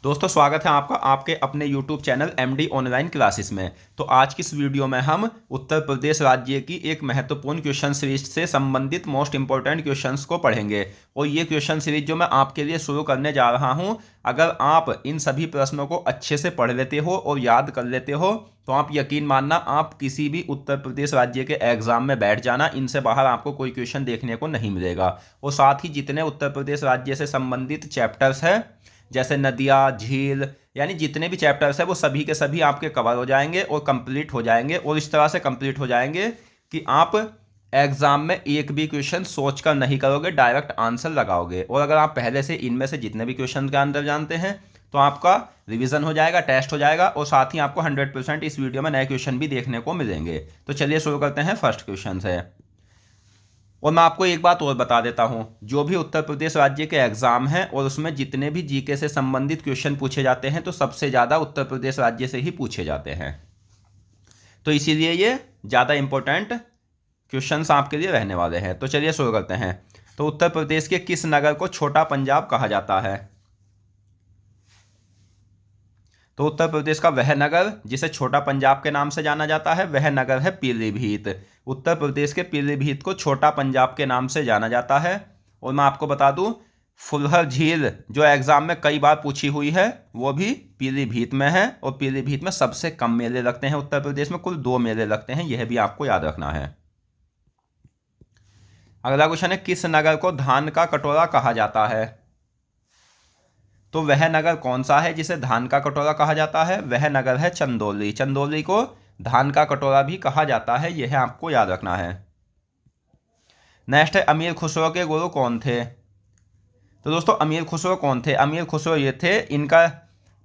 दोस्तों स्वागत है आपका आपके अपने YouTube channel MD online classes में। तो आज की इस वीडियो में हम उत्तर प्रदेश राज्य की एक महत्वपूर्ण क्वेश्चन सीरीज से संबंधित मोस्ट इंपॉर्टेंट क्वेश्चंस को पढ़ेंगे। और ये क्वेश्चन सीरीज जो मैं आपके लिए शुरू करने जा रहा हूं, अगर आप इन सभी प्रश्नों को अच्छे से पढ़ लेते हो और याद कर लेते हो तो आप यकीन मानना आप किसी भी उत्तर प्रदेश राज्य के एग्जाम में बैठ जाना, इनसे बाहर आपको कोई क्वेश्चन देखने को नहीं मिलेगा। और साथ ही जितने उत्तर प्रदेश राज्य से संबंधित चैप्टर्स हैं जैसे नदियाँ, झील, यानी जितने भी चैप्टर्स हैं वो सभी के सभी आपके कवर हो जाएंगे और कंप्लीट हो जाएंगे। और इस तरह से कंप्लीट हो जाएंगे कि आप एग्जाम में एक भी क्वेश्चन सोचकर नहीं करोगे, डायरेक्ट आंसर लगाओगे। और अगर आप पहले से इनमें से जितने भी क्वेश्चन का आंसर जानते हैं तो आपका रिवीजन हो जाएगा, टेस्ट हो जाएगा और साथ ही आपको 100% इस वीडियो में नए क्वेश्चन भी देखने को मिलेंगे। तो चलिए शुरू करते हैं। फर्स्ट क्वेश्चन है, और मैं आपको एक बात और बता देता हूं, जो भी उत्तर प्रदेश राज्य के एग्जाम हैं और उसमें जितने भी जीके से संबंधित क्वेश्चन पूछे जाते हैं तो सबसे ज़्यादा उत्तर प्रदेश राज्य से ही पूछे जाते हैं। तो इसीलिए ये ज़्यादा इंपॉर्टेंट क्वेश्चंस आपके लिए रहने वाले हैं। तो चलिए शुरू करते हैं। तो उत्तर प्रदेश के किस नगर को छोटा पंजाब कहा जाता है? तो उत्तर प्रदेश का वह नगर जिसे छोटा पंजाब के नाम से जाना जाता है वह नगर है पीलीभीत। उत्तर प्रदेश के पीलीभीत को छोटा पंजाब के नाम से जाना जाता है। और मैं आपको बता दूं, फुलहर झील जो एग्जाम में कई बार पूछी हुई है वो भी पीलीभीत में है। और पीलीभीत में सबसे कम मेले लगते हैं उत्तर प्रदेश में, कुल 2 मेले लगते हैं, यह भी आपको याद रखना है। अगला क्वेश्चन है, किस नगर को धान का कटोरा कहा जाता है? तो वह नगर कौन सा है जिसे धान का कटोरा कहा जाता है? वह नगर है चंदौली। चंदौली को धान का कटोरा भी कहा जाता है, यह आपको याद रखना है। नेक्स्ट है, अमीर खुसरो के गुरु कौन थे? तो दोस्तों अमीर खुसरो कौन थे? अमीर खुसरो ये थे, इनका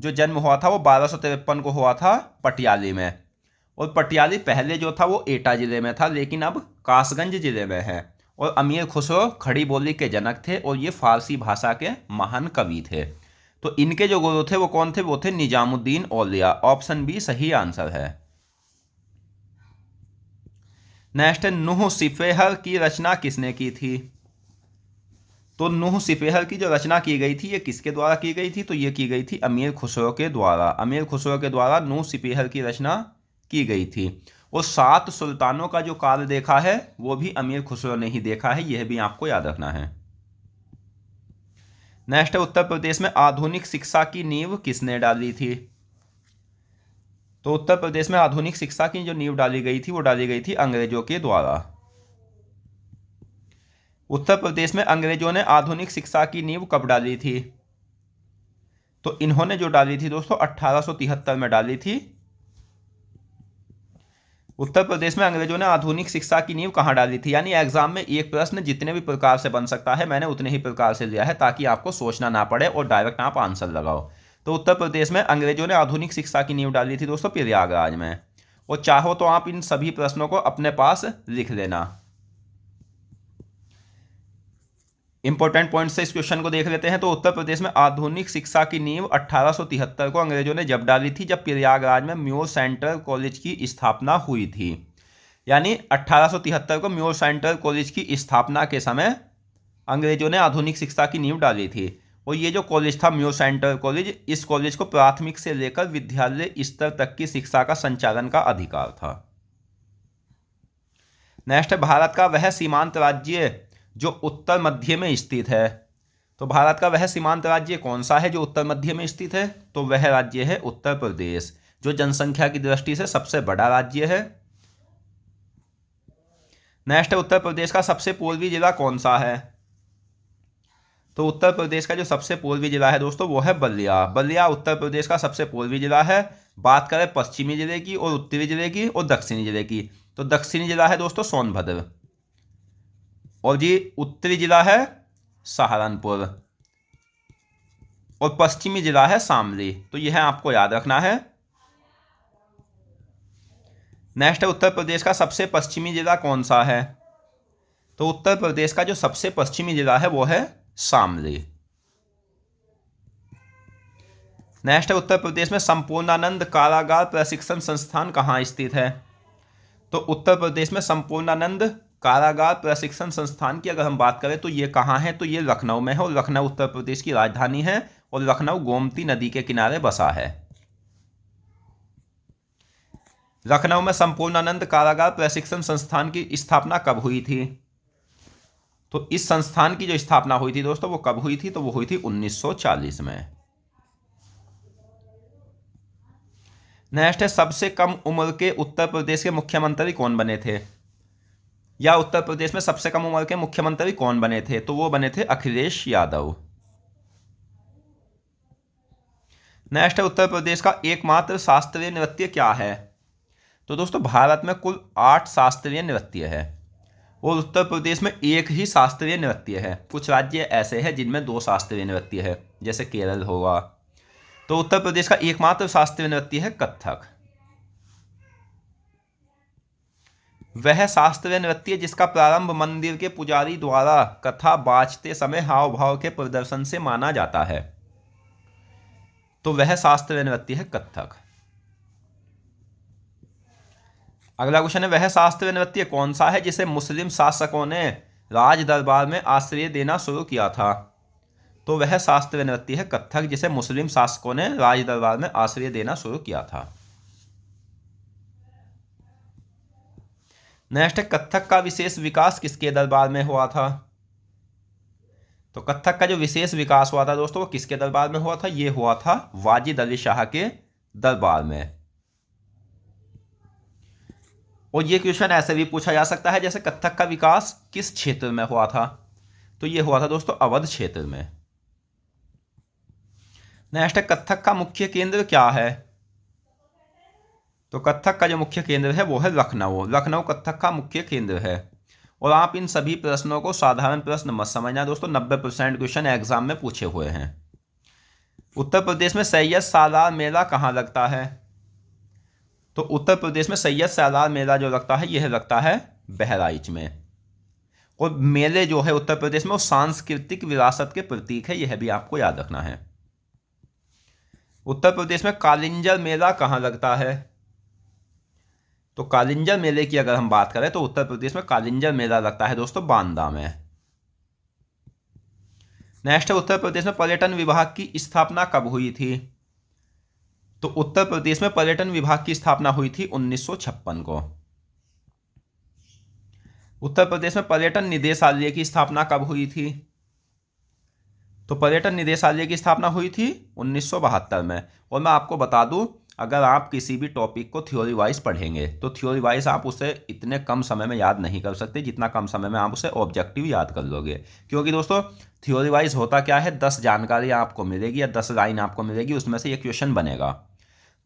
जो जन्म हुआ था वो 1253 को हुआ था पटियाली में। और पटियाली पहले जो था वो एटा जिले में था, लेकिन अब कासगंज जिले में है। और अमीर खुसरो खड़ी बोली के जनक थे और ये फारसी भाषा के महान कवि थे। तो इनके जो गुरु थे वो कौन थे? वो थे निजामुद्दीन औलिया। ऑप्शन बी सही आंसर है। नेक्स्ट है, नूह सिपेहर की रचना किसने की थी? तो नूह सिपेहर की जो रचना की गई थी ये किसके द्वारा की गई थी? तो ये की गई थी अमीर खुसरो के द्वारा। अमीर खुसरो के द्वारा नूह सिपेहर की रचना की गई थी। और 7 सुल्तानों का जो काल देखा है वो भी अमीर खुसरो ने ही देखा है, यह भी आपको याद रखना है। नेक्स्ट है, उत्तर प्रदेश में आधुनिक शिक्षा की नींव किसने डाली थी? तो उत्तर प्रदेश में आधुनिक शिक्षा की जो नींव डाली गई थी वो डाली गई थी अंग्रेजों के द्वारा। उत्तर प्रदेश में अंग्रेजों ने आधुनिक शिक्षा की नींव कब डाली थी? तो इन्होंने जो डाली थी दोस्तों 1873 में डाली थी। उत्तर प्रदेश में अंग्रेजों ने आधुनिक शिक्षा की नींव कहाँ डाली थी? यानी एग्जाम में एक प्रश्न जितने भी प्रकार से बन सकता है मैंने उतने ही प्रकार से लिया है ताकि आपको सोचना ना पड़े और डायरेक्ट आप आंसर लगाओ। तो उत्तर प्रदेश में अंग्रेजों ने आधुनिक शिक्षा की नींव डाली थी दोस्तों प्रयागराज में। और चाहो तो आप इन सभी प्रश्नों को अपने पास लिख लेना। इंपॉर्टेंट पॉइंट से इस क्वेश्चन को देख लेते हैं। तो उत्तर प्रदेश में आधुनिक शिक्षा की नींव 1873 को अंग्रेजों ने जब डाली थी जब प्रयागराज में म्योर सेंट्रल कॉलेज की स्थापना हुई थी। यानी 1873 को म्योर सेंट्रल कॉलेज की स्थापना के समय अंग्रेजों ने आधुनिक शिक्षा की नींव डाली थी। और ये जो कॉलेज था म्योर सेंट्रल कॉलेज, इस कॉलेज को प्राथमिक से लेकर विद्यालय स्तर तक की शिक्षा का संचालन का अधिकार था। नेक्स्ट है, भारत का वह सीमांत राज्य जो उत्तर मध्य में स्थित है। तो भारत का वह सीमांत राज्य कौन सा है जो उत्तर मध्य में स्थित है? तो वह राज्य है उत्तर प्रदेश, जो जनसंख्या की दृष्टि से सबसे बड़ा राज्य है। नेक्स्ट है, उत्तर प्रदेश का सबसे पूर्वी जिला कौन सा है? तो उत्तर प्रदेश का जो सबसे पूर्वी जिला है दोस्तों वो है बलिया। बलिया उत्तर प्रदेश का सबसे पूर्वी जिला है। बात करें पश्चिमी जिले की और उत्तरी जिले की और दक्षिणी जिले की, तो दक्षिणी जिला है दोस्तों सोनभद्र और जी उत्तरी जिला है सहारनपुर और पश्चिमी जिला है शामली। तो यह आपको याद रखना है। नेक्स्ट है, उत्तर प्रदेश का सबसे पश्चिमी जिला कौन सा है? तो उत्तर प्रदेश का जो सबसे पश्चिमी जिला है वो है शामली। नेक्स्ट है, उत्तर प्रदेश में संपूर्णानंद कारागार प्रशिक्षण संस्थान कहाँ स्थित है? तो उत्तर प्रदेश में संपूर्णानंद कारागार प्रशिक्षण संस्थान की अगर हम बात करें तो ये कहाँ है? तो ये लखनऊ में है और लखनऊ उत्तर प्रदेश की राजधानी है और लखनऊ गोमती नदी के किनारे बसा है। लखनऊ में संपूर्णानंद कारागार प्रशिक्षण संस्थान की स्थापना कब हुई थी? तो इस संस्थान की जो स्थापना हुई थी दोस्तों वो कब हुई थी? तो वो हुई थी 1940 में। नेक्स्ट है, सबसे कम उम्र के उत्तर प्रदेश के मुख्यमंत्री कौन बने थे? या उत्तर प्रदेश में सबसे कम उम्र के मुख्यमंत्री कौन बने थे? तो वो बने थे अखिलेश यादव। नेक्स्ट है, उत्तर प्रदेश का एकमात्र शास्त्रीय नृत्य क्या है? तो दोस्तों भारत में कुल 8 शास्त्रीय नृत्य है और उत्तर प्रदेश में एक ही शास्त्रीय नृत्य है। कुछ राज्य ऐसे हैं जिनमें 2 शास्त्रीय नृत्य है, जैसे केरल होगा। तो उत्तर प्रदेश का एकमात्र शास्त्रीय नृत्य है कथक। वह शास्त्रीय नृत्य जिसका प्रारंभ मंदिर के पुजारी द्वारा कथा बाजते समय हाव भाव के प्रदर्शन से माना जाता है, तो वह शास्त्रीय नृत्य है कथक। अगला क्वेश्चन है, वह शास्त्रीय नृत्य कौन सा है जिसे मुस्लिम शासकों ने राज दरबार में आश्रय देना शुरू किया था? तो वह शास्त्रीय नृत्य है कथक, जिसे मुस्लिम शासकों ने राज दरबार में आश्रय देना शुरू किया था। नेक्स्ट है, कथक का विशेष विकास किसके दरबार में हुआ था? तो कथक का जो विशेष विकास हुआ था दोस्तों वो किसके दरबार में हुआ था? ये हुआ था वाजिद अली शाह के दरबार में। और ये क्वेश्चन ऐसे भी पूछा जा सकता है जैसे कथक का विकास किस क्षेत्र में हुआ था? तो ये हुआ था दोस्तों अवध क्षेत्र में। नेक्स्ट है, कथक का मुख्य केंद्र क्या है? तो कथक का जो मुख्य केंद्र है वो है लखनऊ। लखनऊ कथक का मुख्य केंद्र है। और आप इन सभी प्रश्नों को साधारण प्रश्न मत समझना दोस्तों, 90% क्वेश्चन एग्जाम में पूछे हुए हैं। उत्तर प्रदेश में सैयद सालार मेला कहाँ लगता है? तो उत्तर प्रदेश में सैयद सालार मेला जो लगता है यह लगता है बहराइच में। और मेले जो है उत्तर प्रदेश में वो सांस्कृतिक विरासत के प्रतीक है, यह भी आपको याद रखना है। उत्तर प्रदेश में कालिंजर मेला कहाँ लगता है? तो कालिंजर मेले की अगर हम बात करें तो उत्तर प्रदेश में कालिंजर मेला लगता है दोस्तों बांदा में। नेक्स्ट है, उत्तर प्रदेश में पर्यटन विभाग की स्थापना कब हुई थी? तो उत्तर प्रदेश में पर्यटन विभाग की स्थापना हुई थी 1956 को। उत्तर प्रदेश में पर्यटन निदेशालय की स्थापना कब हुई थी? तो पर्यटन निदेशालय की स्थापना हुई थी 1972 में। और मैं आपको बता दूं, अगर आप किसी भी टॉपिक को थ्योरी वाइज पढ़ेंगे तो थ्योरी वाइज आप उसे इतने कम समय में याद नहीं कर सकते जितना कम समय में आप उसे ऑब्जेक्टिव याद कर लोगे। क्योंकि दोस्तों थ्योरी वाइज होता क्या है, 10 जानकारी आपको मिलेगी या 10 लाइन आपको मिलेगी, उसमें से एक क्वेश्चन बनेगा।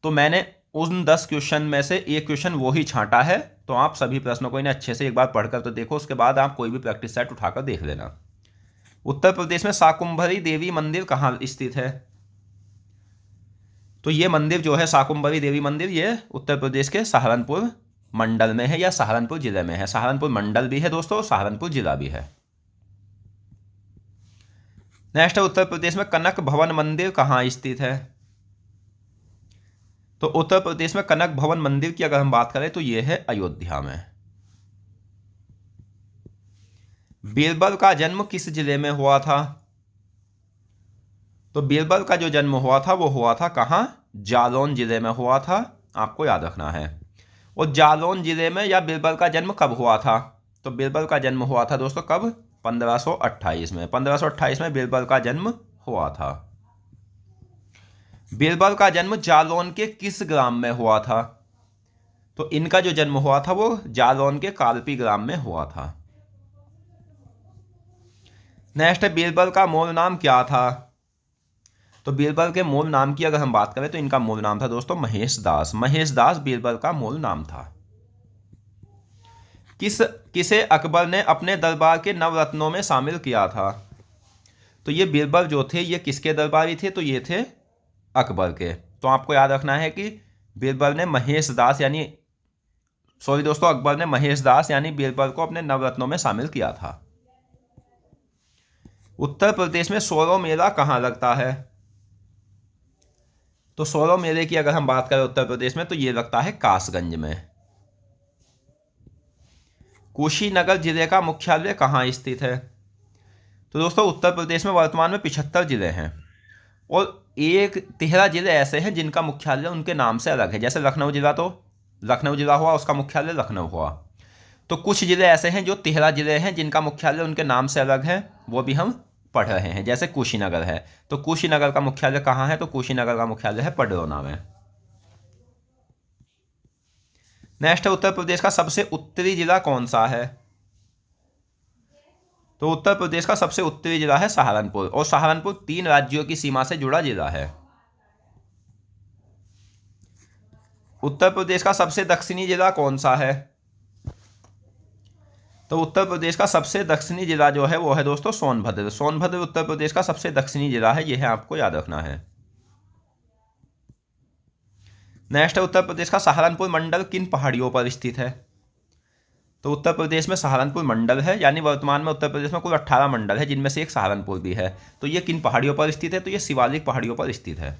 तो मैंने उन 10 क्वेश्चन में से एक क्वेश्चन वो ही छांटा है। तो आप सभी प्रश्नों को इन्हें अच्छे से एक बार पढ़कर तो देखो, उसके बाद आप कोई भी प्रैक्टिस सेट उठाकर देख लेना। उत्तर प्रदेश में शाकुंभरी देवी मंदिर कहाँ स्थित है? तो ये मंदिर जो है शाकुंभरी देवी मंदिर, ये उत्तर प्रदेश के सहारनपुर मंडल में है या सहारनपुर जिले में है। सहारनपुर मंडल भी है दोस्तों, सहारनपुर जिला भी है। नेक्स्ट है, उत्तर प्रदेश में कनक भवन मंदिर कहाँ स्थित है? तो उत्तर प्रदेश में कनक भवन मंदिर की अगर हम बात करें तो यह है अयोध्या में। बीरबल का जन्म किस जिले में हुआ था? तो बीरबल का जो जन्म हुआ था वो हुआ था कहाँ? जालौन जिले में हुआ था, आपको याद रखना है। और जालौन जिले में या बीरबल का जन्म कब हुआ था? तो बीरबल का जन्म हुआ था दोस्तों कब? 1528 में। 1528 में बीरबल का जन्म हुआ था। बीरबल का जन्म जालौन के किस ग्राम में हुआ था? तो इनका जो जन्म हुआ था वो जालौन के कालपी ग्राम में हुआ था। नेक्स्ट है, बीरबल का मूल नाम क्या था? तो बीरबल के मूल नाम की अगर हम बात करें तो इनका मूल नाम था दोस्तों महेश दास। महेश दास बीरबल का मूल नाम था। किसे अकबर ने अपने दरबार के नवरत्नों में शामिल किया था? तो ये बीरबल जो थे ये किसके दरबारी थे? तो ये थे अकबर के। तो आपको याद रखना है कि बीरबल ने महेश दास यानी अकबर ने महेश दास यानी बीरबल को अपने नवरत्नों में शामिल किया था। उत्तर प्रदेश में सोरो मेला कहाँ लगता है? तो सोरो मेले की अगर हम बात करें उत्तर प्रदेश में तो ये लगता है कासगंज में। कुशीनगर जिले का मुख्यालय कहाँ स्थित है? तो दोस्तों उत्तर प्रदेश में वर्तमान में 75 जिले हैं और एक 13 जिले ऐसे हैं जिनका मुख्यालय उनके नाम से अलग है। जैसे लखनऊ जिला, तो लखनऊ जिला हुआ, उसका मुख्यालय लखनऊ हुआ। तो कुछ जिले ऐसे हैं जो 13 जिले हैं जिनका मुख्यालय उनके नाम से अलग है, वो भी हम पढ़ रहे हैं। जैसे कुशीनगर है, तो कुशीनगर का मुख्यालय कहाँ है? तो कुशीनगर का मुख्यालय है पडरौना में। नेक्स्ट है उत्तर प्रदेश का सबसे उत्तरी जिला कौन सा है? तो उत्तर प्रदेश का सबसे उत्तरी जिला है सहारनपुर, और सहारनपुर 3 राज्यों की सीमा से जुड़ा जिला है। उत्तर प्रदेश का सबसे दक्षिणी जिला कौन सा है? तो उत्तर प्रदेश का सबसे दक्षिणी जिला जो है वो है दोस्तों सोनभद्र। सोनभद्र उत्तर प्रदेश का सबसे दक्षिणी जिला है, यह आपको याद रखना है। नेक्स्ट है उत्तर प्रदेश का सहारनपुर मंडल किन पहाड़ियों पर स्थित है? तो उत्तर प्रदेश में सहारनपुर मंडल है, यानी वर्तमान में उत्तर प्रदेश में कुल 18 मंडल है, जिनमें से एक सहारनपुर भी है। तो ये किन पहाड़ियों पर स्थित है? तो ये शिवालिक पहाड़ियों पर स्थित है।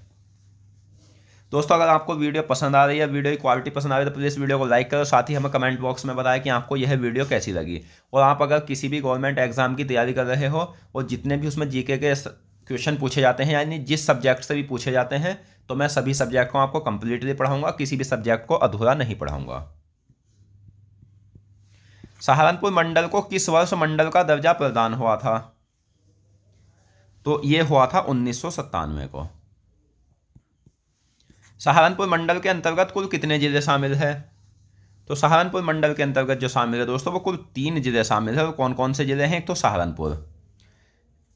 दोस्तों, अगर आपको वीडियो पसंद आ रही है, वीडियो की क्वालिटी पसंद आ रही है, तो प्लीज़ वीडियो को लाइक करो, साथ ही हमें कमेंट बॉक्स में बताएं कि आपको यह वीडियो कैसी लगी। और आप अगर किसी भी गवर्नमेंट एग्जाम की तैयारी कर रहे हो और जितने भी उसमें जीके के क्वेश्चन पूछे जाते हैं, यानी जिस सब्जेक्ट से भी पूछे जाते हैं, तो मैं सभी सब्जेक्ट को आपको कंप्लीटली पढ़ाऊंगा, किसी भी सब्जेक्ट को अधूरा नहीं पढ़ाऊंगा। सहारनपुर मंडल को किस वर्ष मंडल का दर्जा प्रदान हुआ था? तो ये हुआ था 1997 को। सहारनपुर मंडल के अंतर्गत कुल कितने जिले शामिल है? तो सहारनपुर मंडल के अंतर्गत जो शामिल है दोस्तों, वो कुल 3 जिले शामिल है। और कौन कौन से जिले हैं? एक तो सहारनपुर,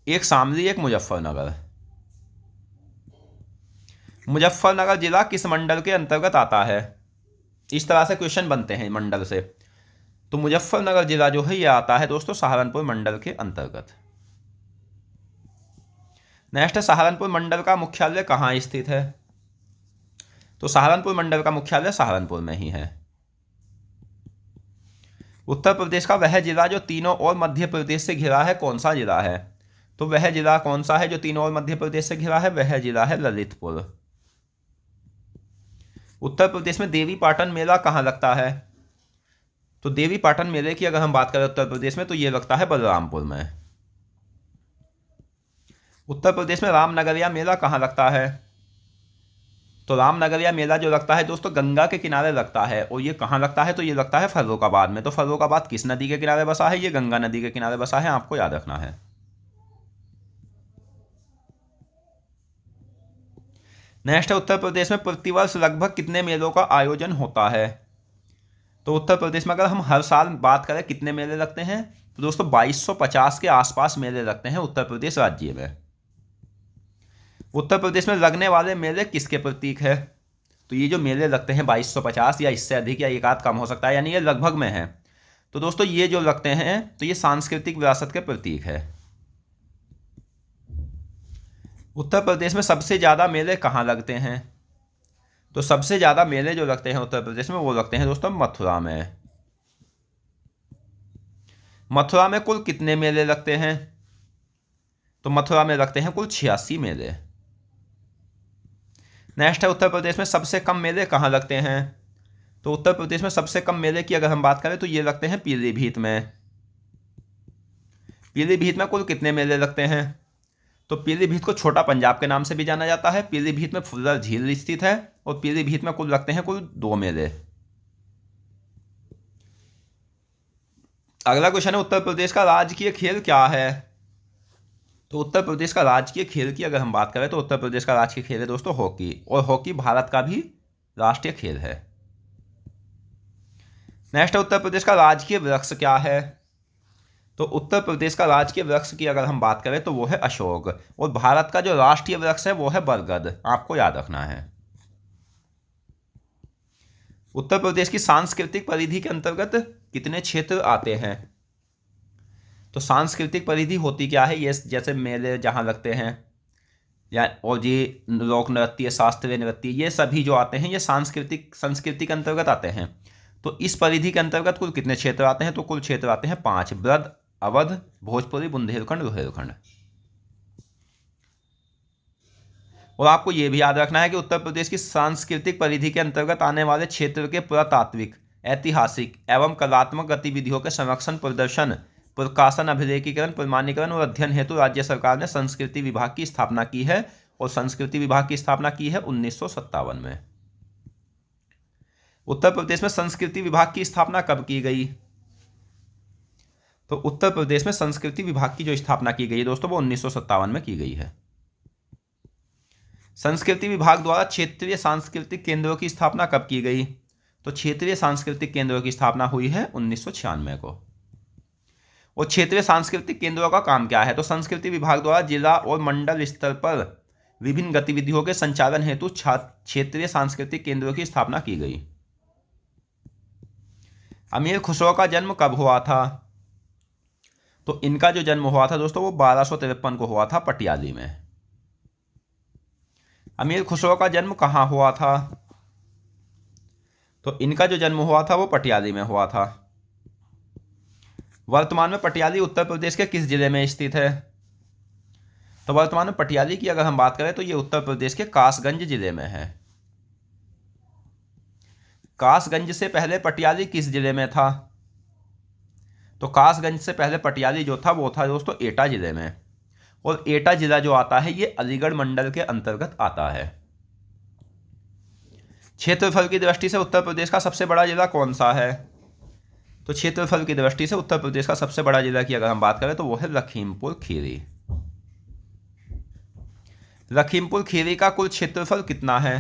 एक शामली, एक मुजफ्फरनगर। मुजफ्फरनगर जिला किस मंडल के अंतर्गत आता है? इस तरह से क्वेश्चन बनते हैं मंडल से। तो मुजफ्फरनगर जिला जो है ये आता है दोस्तों सहारनपुर मंडल के अंतर्गत। नेक्स्ट है सहारनपुर मंडल का मुख्यालय कहाँ स्थित है? तो सहारनपुर मंडल का मुख्यालय सहारनपुर में ही है। उत्तर प्रदेश का वह जिला जो तीनों ओर मध्य प्रदेश से घिरा है, कौन सा जिला है? तो वह जिला कौन सा है जो तीनों ओर मध्य प्रदेश से घिरा है? वह जिला है ललितपुर। उत्तर प्रदेश में देवी पाटन मेला कहाँ लगता है? तो देवी पाटन मेले की अगर हम बात करें उत्तर प्रदेश में, तो ये लगता है बलरामपुर में। उत्तर प्रदेश में रामनगरिया मेला कहाँ लगता है? तो रामनगरिया मेला जो लगता है दोस्तों गंगा के किनारे लगता है, और ये कहाँ लगता है? तो ये लगता है फर्रुखाबाद में। तो फर्रुखाबाद किस नदी के किनारे बसा है? ये गंगा नदी के किनारे बसा है, आपको याद रखना है। नेक्स्ट है उत्तर प्रदेश में प्रतिवर्ष लगभग कितने मेलों का आयोजन होता है? तो उत्तर प्रदेश में अगर हम हर साल बात करें कितने मेले लगते हैं, तो दोस्तों 2250 के आसपास मेले लगते हैं उत्तर प्रदेश राज्य में। उत्तर प्रदेश में लगने वाले मेले किसके प्रतीक है? तो ये जो मेले लगते हैं 2250 या इससे अधिक या एक आध कम हो सकता है, यानी ये लगभग में है। तो दोस्तों ये जो लगते हैं तो ये सांस्कृतिक विरासत के प्रतीक है। उत्तर प्रदेश में सबसे ज़्यादा मेले कहाँ लगते हैं? तो सबसे ज़्यादा मेले जो लगते हैं उत्तर प्रदेश में वो लगते हैं दोस्तों मथुरा में। मथुरा में कुल कितने मेले लगते हैं? तो मथुरा में लगते हैं कुल 86 मेले। नेक्स्ट है उत्तर प्रदेश में सबसे कम मेले कहाँ लगते हैं? तो उत्तर प्रदेश में सबसे कम मेले की अगर हम बात करें तो ये लगते हैं पीलीभीत में। पीलीभीत में कुल कितने मेले लगते हैं? तो पीलीभीत को छोटा पंजाब के नाम से भी जाना जाता है। पीलीभीत में फुल्लर झील स्थित है, और पीलीभीत में कुल लगते हैं कुल 2 मेले। अगला क्वेश्चन है उत्तर प्रदेश का राजकीय खेल क्या है? तो उत्तर प्रदेश का राजकीय खेल की अगर हम बात करें तो उत्तर प्रदेश का राजकीय खेल है दोस्तों हॉकी, और हॉकी भारत का भी राष्ट्रीय खेल है। नेक्स्ट है उत्तर प्रदेश का राजकीय वृक्ष क्या है? तो उत्तर प्रदेश का राजकीय वृक्ष की अगर हम बात करें तो वो है अशोक, और भारत का जो राष्ट्रीय वृक्ष है वो है बरगद, आपको याद रखना है। उत्तर प्रदेश की सांस्कृतिक परिधि के अंतर्गत कितने क्षेत्र आते हैं? तो सांस्कृतिक परिधि होती क्या है? ये जैसे मेले जहाँ लगते हैं या और ये लोक नृत्य, शास्त्रीय नृत्य, ये सभी जो आते हैं ये सांस्कृतिक संस्कृति के अंतर्गत आते हैं। तो इस परिधि के अंतर्गत कुल कितने क्षेत्र आते हैं? तो कुल क्षेत्र आते हैं 5: ब्रज, अवध, भोजपुरी, बुंदेलखंड, रुहेलखंड। और आपको यह भी याद रखना है कि उत्तर प्रदेश की सांस्कृतिक परिधि के अंतर्गत आने वाले क्षेत्र के पुरातात्विक, ऐतिहासिक एवं कलात्मक गतिविधियों के संरक्षण, प्रदर्शन, प्रकाशन, अभिलेखीकरण, प्रमाणीकरण और अध्ययन हेतु राज्य सरकार ने संस्कृति विभाग की स्थापना की है, और संस्कृति विभाग की स्थापना की है 1957 में। उत्तर प्रदेश में संस्कृति विभाग की स्थापना कब की गई? तो उत्तर प्रदेश में संस्कृति विभाग की जो स्थापना की गई है दोस्तों वो 1957 में की गई है। संस्कृति विभाग द्वारा क्षेत्रीय सांस्कृतिक केंद्रों की स्थापना कब की गई? तो क्षेत्रीय सांस्कृतिक केंद्रों की स्थापना हुई है 1996 को। और क्षेत्रीय सांस्कृतिक केंद्रों का काम क्या है? तो संस्कृति विभाग द्वारा जिला और मंडल स्तर पर विभिन्न गतिविधियों के संचालन हेतु क्षेत्रीय सांस्कृतिक केंद्रों की स्थापना की गई। अमीर खुसरो का जन्म कब हुआ था? तो इनका जो जन्म हुआ था दोस्तों वो 1253 को हुआ था पटियाली में। अमीर खुसरो का जन्म कहाँ हुआ था? तो इनका जो जन्म हुआ था वो पटियाली में हुआ था। वर्तमान में पटियाली उत्तर प्रदेश के किस जिले में स्थित है? तो वर्तमान में पटियाली की अगर हम बात करें तो ये उत्तर प्रदेश के कासगंज जिले में है। कासगंज से पहले पटियाली किस जिले में था? तो कासगंज से पहले पटियाली जो था वो था दोस्तों एटा जिले में। और एटा जिला जो आता है ये अलीगढ़ मंडल के अंतर्गत आता है। क्षेत्रफल की दृष्टि से उत्तर प्रदेश का सबसे बड़ा जिला कौन सा है? तो क्षेत्रफल की दृष्टि से उत्तर प्रदेश का सबसे बड़ा जिला की अगर हम बात करें तो वो है लखीमपुर खीरी। लखीमपुर खीरी का कुल क्षेत्रफल कितना है?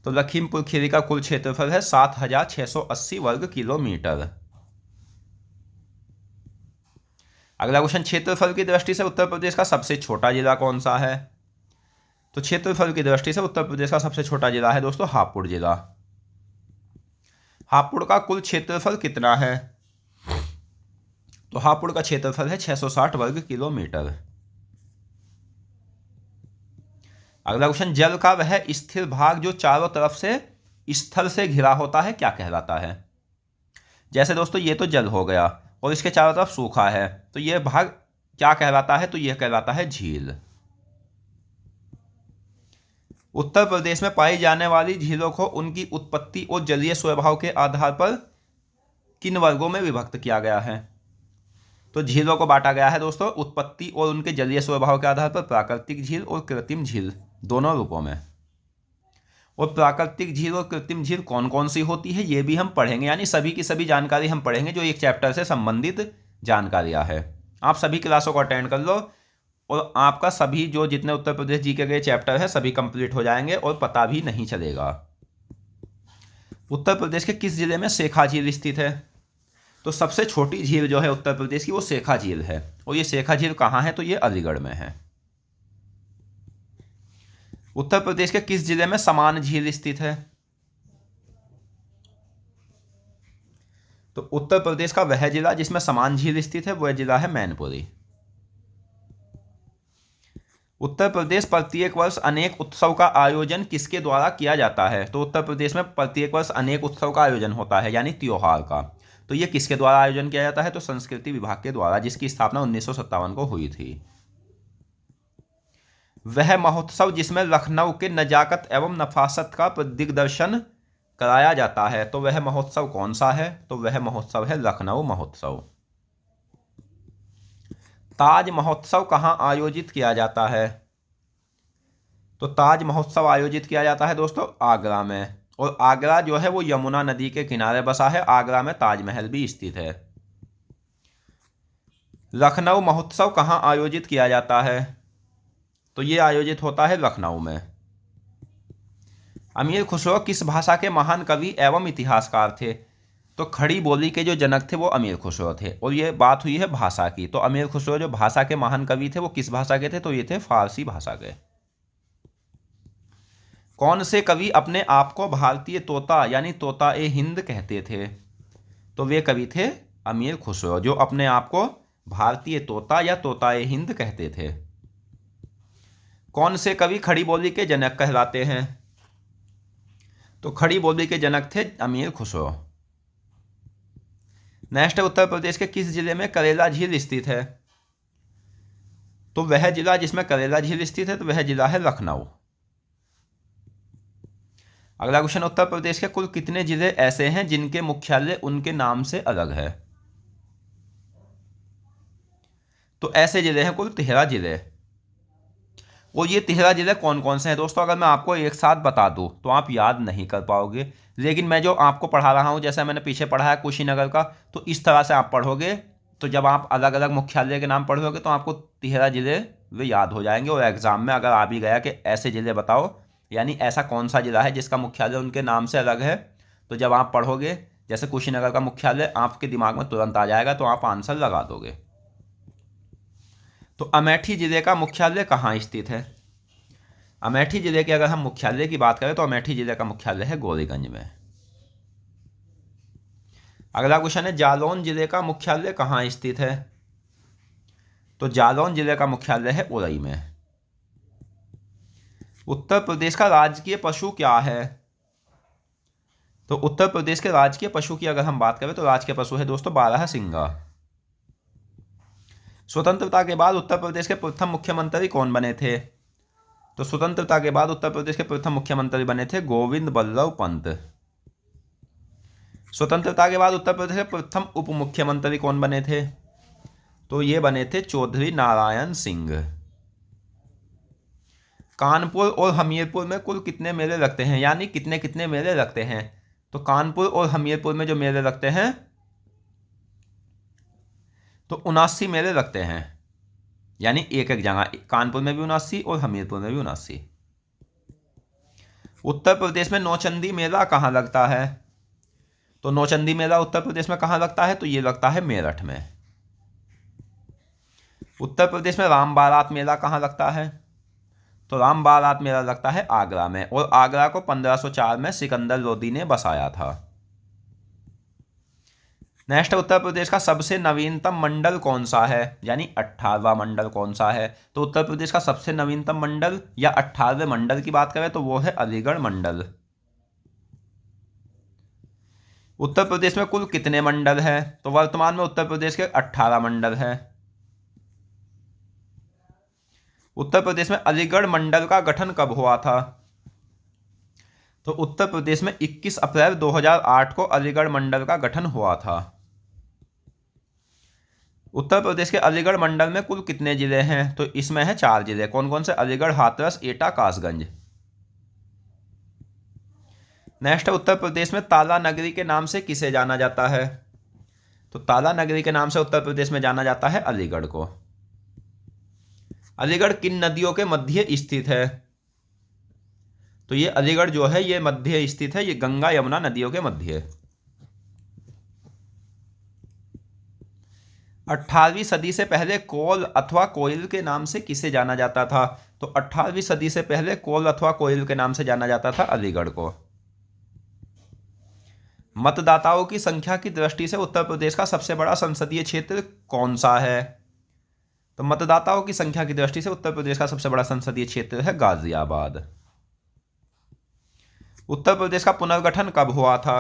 तो लखीमपुर खीरी का कुल क्षेत्रफल है 7680 वर्ग किलोमीटर। अगला क्वेश्चन, क्षेत्रफल की दृष्टि से उत्तर प्रदेश का सबसे छोटा जिला कौन सा है? तो क्षेत्रफल की दृष्टि से उत्तर प्रदेश का सबसे छोटा जिला है दोस्तों हापुड़ जिला। हापुड़ का कुल क्षेत्रफल कितना है? तो हापुड़ का क्षेत्रफल है 660 वर्ग किलोमीटर। अगला क्वेश्चन, जल का वह स्थिर भाग जो चारों तरफ से स्थल से घिरा होता है क्या कहलाता है? जैसे दोस्तों ये तो जल हो गया और इसके चारों तरफ सूखा है, तो यह भाग क्या कहलाता है? तो यह कहलाता है झील। उत्तर प्रदेश में पाई जाने वाली झीलों को उनकी उत्पत्ति और जलीय स्वभाव के आधार पर किन वर्गों में विभक्त किया गया है? तो झीलों को बांटा गया है दोस्तों उत्पत्ति और उनके जलीय स्वभाव के आधार पर प्राकृतिक झील और कृत्रिम झील दोनों रूपों में। और प्राकृतिक झील और कृत्रिम झील कौन कौन सी होती है ये भी हम पढ़ेंगे, यानी सभी की सभी जानकारी हम पढ़ेंगे जो एक चैप्टर से संबंधित जानकारियां है। आप सभी क्लासों को अटेंड कर लो और आपका सभी जो जितने उत्तर प्रदेश जीके के चैप्टर है सभी कंप्लीट हो जाएंगे और पता भी नहीं चलेगा। उत्तर प्रदेश के किस जिले में शेखा झील स्थित है? तो सबसे छोटी झील जो है उत्तर प्रदेश की वो शेखा झील है। और ये शेखा झील कहाँ है? तो ये अलीगढ़ में है। उत्तर प्रदेश के किस जिले में समान झील स्थित है? तो उत्तर प्रदेश का वह जिला जिसमें समान झील स्थित है वह जिला है मैनपुरी। उत्तर प्रदेश प्रत्येक वर्ष अनेक उत्सव का आयोजन किसके द्वारा किया जाता है? तो उत्तर प्रदेश में प्रत्येक वर्ष अनेक उत्सव का आयोजन होता है यानी त्योहार का। तो ये किसके द्वारा आयोजन किया जाता है? तो संस्कृति विभाग के द्वारा, जिसकी स्थापना 1957 को हुई थी। वह महोत्सव जिसमें लखनऊ के नजाकत एवं नफासत का दिग्दर्शन कराया जाता है, तो वह महोत्सव कौन सा है? तो वह महोत्सव है लखनऊ महोत्सव। ताज महोत्सव कहाँ आयोजित किया जाता है? तो ताज महोत्सव आयोजित किया जाता है दोस्तों आगरा में। और आगरा जो है वो यमुना नदी के किनारे बसा है। आगरा में ताजमहल भी स्थित है। लखनऊ महोत्सव कहाँ आयोजित किया जाता है? तो ये आयोजित होता है लखनऊ में। अमीर खुसरो किस भाषा के महान कवि एवं इतिहासकार थे? तो खड़ी बोली के जो जनक थे वो अमीर खुसरो थे। और ये बात हुई है भाषा की, तो अमीर खुसरो जो भाषा के महान कवि थे वो किस भाषा के थे? तो ये थे फारसी भाषा के। कौन से कवि अपने आप को भारतीय तोता यानी तोता ए हिंद कहते थे? तो वे कवि थे अमीर खुसरो जो अपने आप को भारतीय तोता या तोता ए हिंद कहते थे। कौन से कवि खड़ी बोली के जनक कहलाते हैं? तो खड़ी बोली के जनक थे अमीर खुसरो। नेक्स्ट है, उत्तर प्रदेश के किस जिले में करेला झील स्थित है? तो वह जिला जिसमें करेला झील स्थित है तो वह जिला है लखनऊ। अगला क्वेश्चन, उत्तर प्रदेश के कुल कितने जिले ऐसे हैं जिनके मुख्यालय उनके नाम से अलग है? तो ऐसे जिले हैं कुल 13 जिले। और ये 13 जिले कौन कौन से हैं दोस्तों, अगर मैं आपको एक साथ बता दूं तो आप याद नहीं कर पाओगे, लेकिन मैं जो आपको पढ़ा रहा हूं, जैसा मैंने पीछे पढ़ा है कुशीनगर का, तो इस तरह से आप पढ़ोगे तो जब आप अलग अलग मुख्यालय के नाम पढ़ोगे तो आपको 13 जिले वे याद हो जाएंगे। और एग्जाम में अगर आ भी गया कि ऐसे जिले बताओ, यानी ऐसा कौन सा जिला है जिसका मुख्यालय उनके नाम से अलग है, तो जब आप पढ़ोगे जैसे कुशीनगर का मुख्यालय आपके दिमाग में तुरंत आ जाएगा, तो आप आंसर लगा दोगे। तो अमेठी जिले का मुख्यालय कहाँ स्थित है? अमेठी जिले के अगर हम मुख्यालय की बात करें तो अमेठी जिले का मुख्यालय है गौरीगंज में। अगला क्वेश्चन है जालौन जिले का मुख्यालय कहाँ स्थित है? तो जालौन जिले का मुख्यालय है उरई में। उत्तर प्रदेश का राजकीय पशु क्या है? तो उत्तर प्रदेश के राजकीय पशु की अगर हम बात करें तो राजकीय पशु है दोस्तों बारहसिंगा। स्वतंत्रता के बाद उत्तर प्रदेश के प्रथम मुख्यमंत्री कौन बने थे? तो स्वतंत्रता के बाद उत्तर प्रदेश के प्रथम मुख्यमंत्री बने थे गोविंद बल्लभ पंत। स्वतंत्रता के बाद उत्तर प्रदेश के प्रथम उप मुख्यमंत्री कौन बने थे? तो ये बने थे चौधरी नारायण सिंह। कानपुर और हमीरपुर में कुल कितने मेले लगते हैं, यानी कितने कितने मेले लगते हैं? तो कानपुर और हमीरपुर में जो मेले लगते हैं तो 79 मेले लगते हैं, यानी एक एक जगह, कानपुर में भी 79 और हमीरपुर में भी 79। उत्तर प्रदेश में नौचंदी मेला कहाँ लगता है? तो नौचंदी मेला उत्तर प्रदेश में कहाँ लगता है? तो ये लगता है मेरठ में। उत्तर प्रदेश में राम बारात मेला कहाँ लगता है? तो राम बारात मेला लगता है आगरा में, और आगरा को 1504 में सिकंदर लोदी ने बसाया था। नेक्स्ट, उत्तर प्रदेश का सबसे नवीनतम मंडल कौन सा है, यानी 18वां मंडल कौन सा है? तो उत्तर प्रदेश का सबसे नवीनतम मंडल या 18वें मंडल की बात करें तो वो है अलीगढ़ मंडल। उत्तर प्रदेश में कुल कितने मंडल हैं? तो वर्तमान में उत्तर प्रदेश के 18 मंडल हैं। उत्तर प्रदेश में अलीगढ़ मंडल का गठन कब हुआ था? तो उत्तर प्रदेश में 21 अप्रैल 2008 को अलीगढ़ मंडल का गठन हुआ था। उत्तर प्रदेश के अलीगढ़ मंडल में कुल कितने जिले हैं? तो इसमें है 4 जिले। कौन कौन से? अलीगढ़, हाथरस, एटा, कासगंज। नेक्स्ट, उत्तर प्रदेश में ताला नगरी के नाम से किसे जाना जाता है? तो ताला नगरी के नाम से उत्तर प्रदेश में जाना जाता है अलीगढ़ को। अलीगढ़ किन नदियों के मध्य स्थित है? तो ये अलीगढ़ जो है ये मध्य स्थित है, ये गंगा यमुना नदियों के मध्य। 18वीं सदी से पहले कोल अथवा कोयल के नाम से किसे जाना जाता था? तो 18वीं सदी से पहले कोल अथवा कोयल के नाम से जाना जाता था अलीगढ़ को। मतदाताओं की संख्या की दृष्टि से उत्तर प्रदेश का सबसे बड़ा संसदीय क्षेत्र कौन सा है? तो मतदाताओं की संख्या की दृष्टि से उत्तर प्रदेश का सबसे बड़ा संसदीय क्षेत्र है गाजियाबाद। उत्तर प्रदेश का पुनर्गठन कब हुआ था?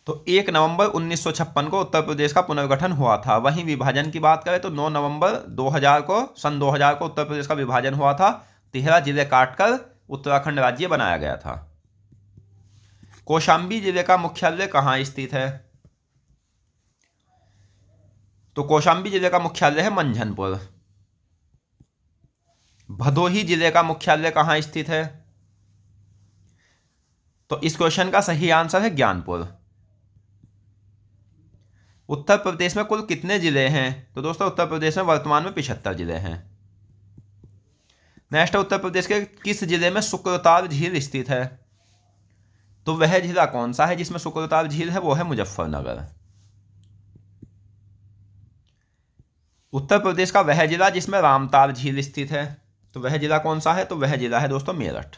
तो 1 नवंबर 1956 को उत्तर प्रदेश का पुनर्गठन हुआ था। वहीं विभाजन की बात करें तो 9 नवंबर 2000 को उत्तर प्रदेश का विभाजन हुआ था। 13 जिले काटकर उत्तराखंड राज्य बनाया गया था। कौशांबी जिले का मुख्यालय कहाँ स्थित है? तो कौशांबी जिले का मुख्यालय है मंझनपुर। भदोही जिले का मुख्यालय कहाँ स्थित है? तो इस क्वेश्चन का सही आंसर है ज्ञानपुर। उत्तर प्रदेश में कुल कितने जिले हैं? तो दोस्तों उत्तर प्रदेश में वर्तमान में 75 जिले हैं। नेक्स्ट, उत्तर प्रदेश के किस जिले में शुक्रताल झील स्थित है? तो वह जिला कौन सा है जिसमें शुक्रताल झील है? वो है मुजफ्फरनगर। उत्तर प्रदेश का वह जिला जिसमें रामताल झील स्थित है, तो वह जिला कौन सा है? तो वह जिला है दोस्तों मेरठ।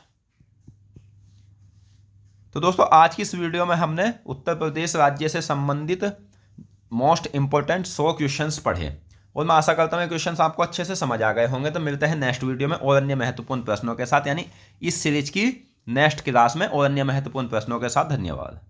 तो दोस्तों आज की इस वीडियो में हमने उत्तर प्रदेश राज्य से संबंधित मोस्ट इंपोर्टेंट 100 क्वेश्चंस पढ़े, और मैं आशा करता हूँ ये क्वेश्चंस आपको अच्छे से समझ आ गए होंगे। तो मिलते हैं नेक्स्ट वीडियो में और अन्य महत्वपूर्ण प्रश्नों के साथ, यानी इस सीरीज की नेक्स्ट क्लास में और अन्य महत्वपूर्ण प्रश्नों के साथ। धन्यवाद।